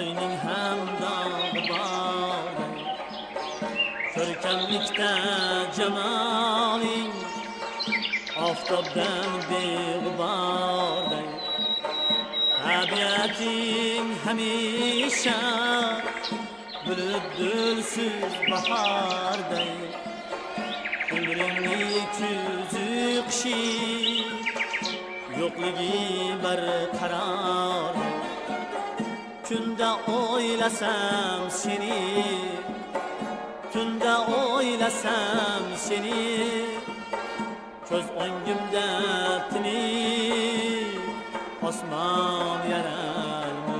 oyning ham dog'i bor. Ko'rkamlikda jamoling oftobdan beg'uborday. Tabiating hamisha bulutdulsiz bahorday. Umringni kuzi qishi yo'qligi barqaror. Tunda o'ylasam seni, tunda o'ylasam seni, ko'z o'ngimda tinib osmon yaralmish.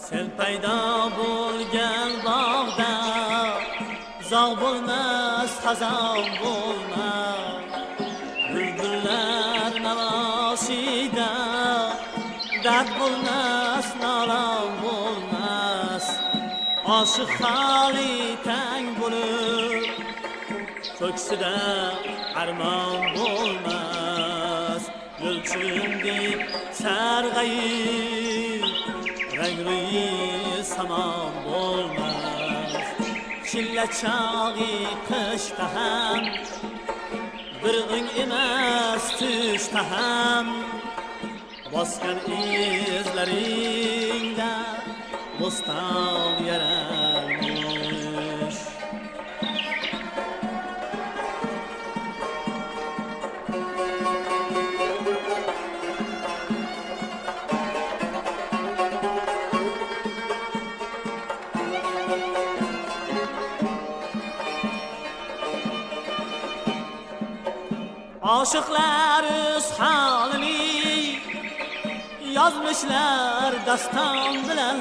Sen paydo bo'lgan bog'da zog' bo'lmas, xazon bo'lmas. Bülbüller navosida dard bo'lmas, nolon bo'lmas. Oshiq holi tang bo'lib ko'ksida armon bo'lmas. Yo'lchimdek sarg'ayib rangli samon bo'lmas. Chilla chog'i qishda ham bir o'ng emas, tushda ham bosgan izlaringda bo'ston yaralmish. Aşıqlar öz halini yazmışlar daston bilan.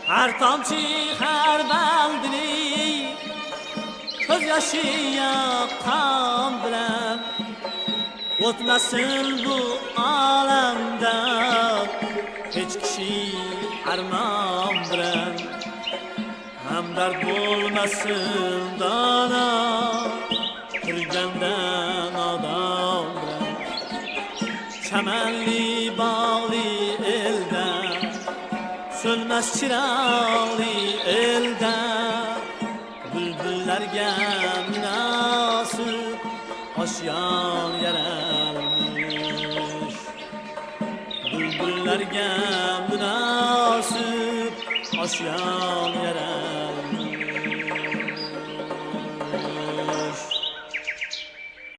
Har tomchi har baldini ko'z yoshi yoqqan bilan. O'tmasin bu olamda hech kishi armon bilan. Hamdard bo'lmasin dono turganda nodon bilan. Chamanli bog'li elda so'lmas chiroqli elda. Bulbullarga munosib oshyon yaralmish. Bulbullarga munosib oshyon yaralmish.